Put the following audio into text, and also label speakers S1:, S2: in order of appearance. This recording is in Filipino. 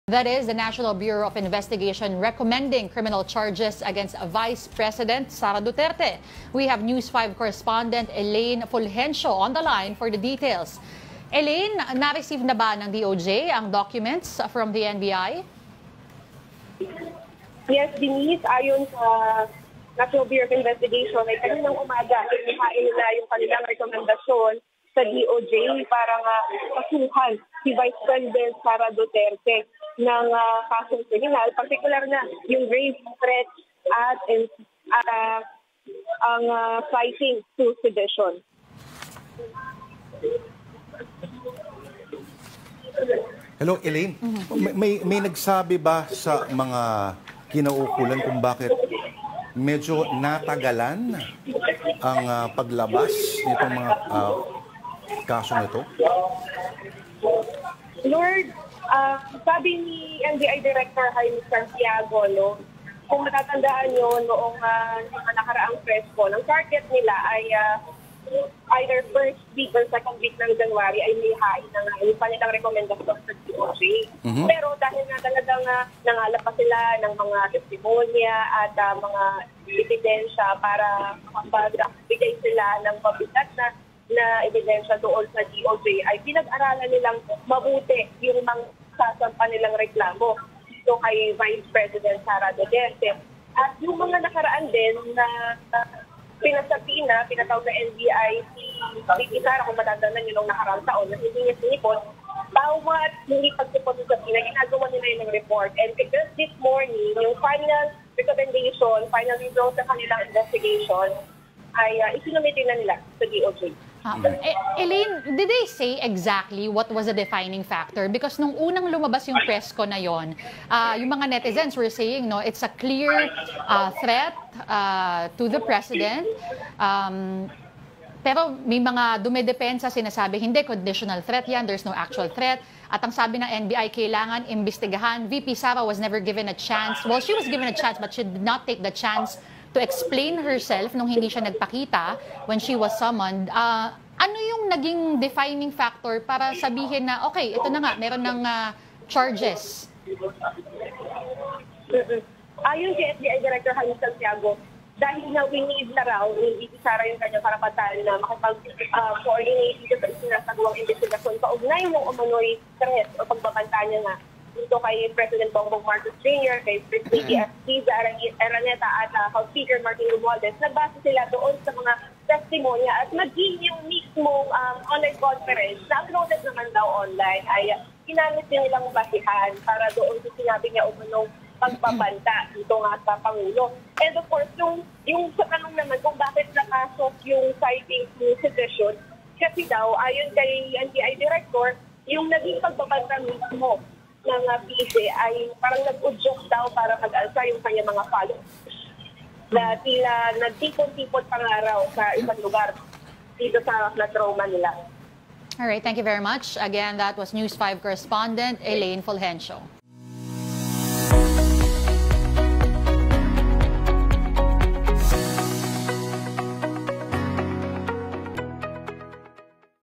S1: That is, the National Bureau of Investigation recommending criminal charges against Vice President Sara Duterte. We have News 5 correspondent Elaine Fulgencio on the line for the details. Elaine, na-receive na ba ng DOJ ang documents from the NBI?
S2: Yes, Denise, ayon sa National Bureau of Investigation, ay kaninang umaga, inuhain nila yung kanilang rekomendasyon sa DOJ para nga kasuhan si Vice President Sara Duterte ng kasong kriminal, particular na yung rape, threat at ang fighting to sedition.
S3: Hello, Elaine. May nagsabi ba sa mga kinaukulan kung bakit medyo natagalan ang paglabas nitong mga kasong ito?
S2: Lord, sabi ni NBI Director Jaime Santiago, kung matatandaan nyo noong mga nakaraang presko, ang target nila ay either first week or second week ng January ay may hain na yung kanilang rekomendasyon sa DOJ. Pero dahil nga talagang nangalap pa sila ng mga testimonya at mga ebidensya para makapagbigay sila ng mabigat na ebidensya doon sa DOJ, ay pinag-aralan nilang mabuti yung mga sasampa nilang reklamo dito kay Vice President Sara Duterte. At yung mga nakaraan din na pinatawag na NBI si Sara, kung matandaan nyo nung nakaraang taon na hindi niya sinipot, bawat hindi pagsipot sa Pina, ginagawa nila yung report. And because this morning, yung final recommendation, final result sa kanilang investigation, ay isinumiti na nila sa DOJ.
S1: Elaine, did they say exactly what was the defining factor? Because nung unang lumabas yung presko na yon, yung mga netizens were saying, no, it's a clear threat to the president. Pero may mga dumedepensa sinasabi, hindi, conditional threat yan, there's no actual threat. At ang sabi ng NBI, kailangan imbestigahan. VP Sara was never given a chance. Well, she was given a chance, but she did not take the chance to explain herself nung hindi siya nagpakita when she was summoned. Ano yung naging defining factor para sabihin na, okay, ito na nga, meron ng charges?
S2: Ayon kay NBI Director Jaime Santiago, dahil na winid na raw ni VP Sara yung kanyang karapatan na makapag-coordinate dito sa isinasagawang investigasyon kaugnay ng umano'y threat o pagbabanta niya nga dito kay President Bongbong Marcos Jr., kay First Lady Liza Araneta at House Speaker Martin Romualdez. Nagbasa sila doon sa mga testimonya at maging yung mismong online conference na uploaded naman daw online ay ginamit din nilang basihan para doon sa sinabi niya umanong pagbabanta dito nga sa Pangulo. And of course, yung sa tanong naman kung bakit nakasok yung citing to sedition, kasi daw, ayon kay NBI Director, yung naging pagbabanta mismo ng PJ ay parang nag-udyok daw para mag-alsa yung kanya mga followers na tila nagtipon-tipon pangaraw sa isang lugar dito sa Metro Manila.
S1: All right, thank you very much. Again, that was News 5 correspondent Elaine Fulgencio.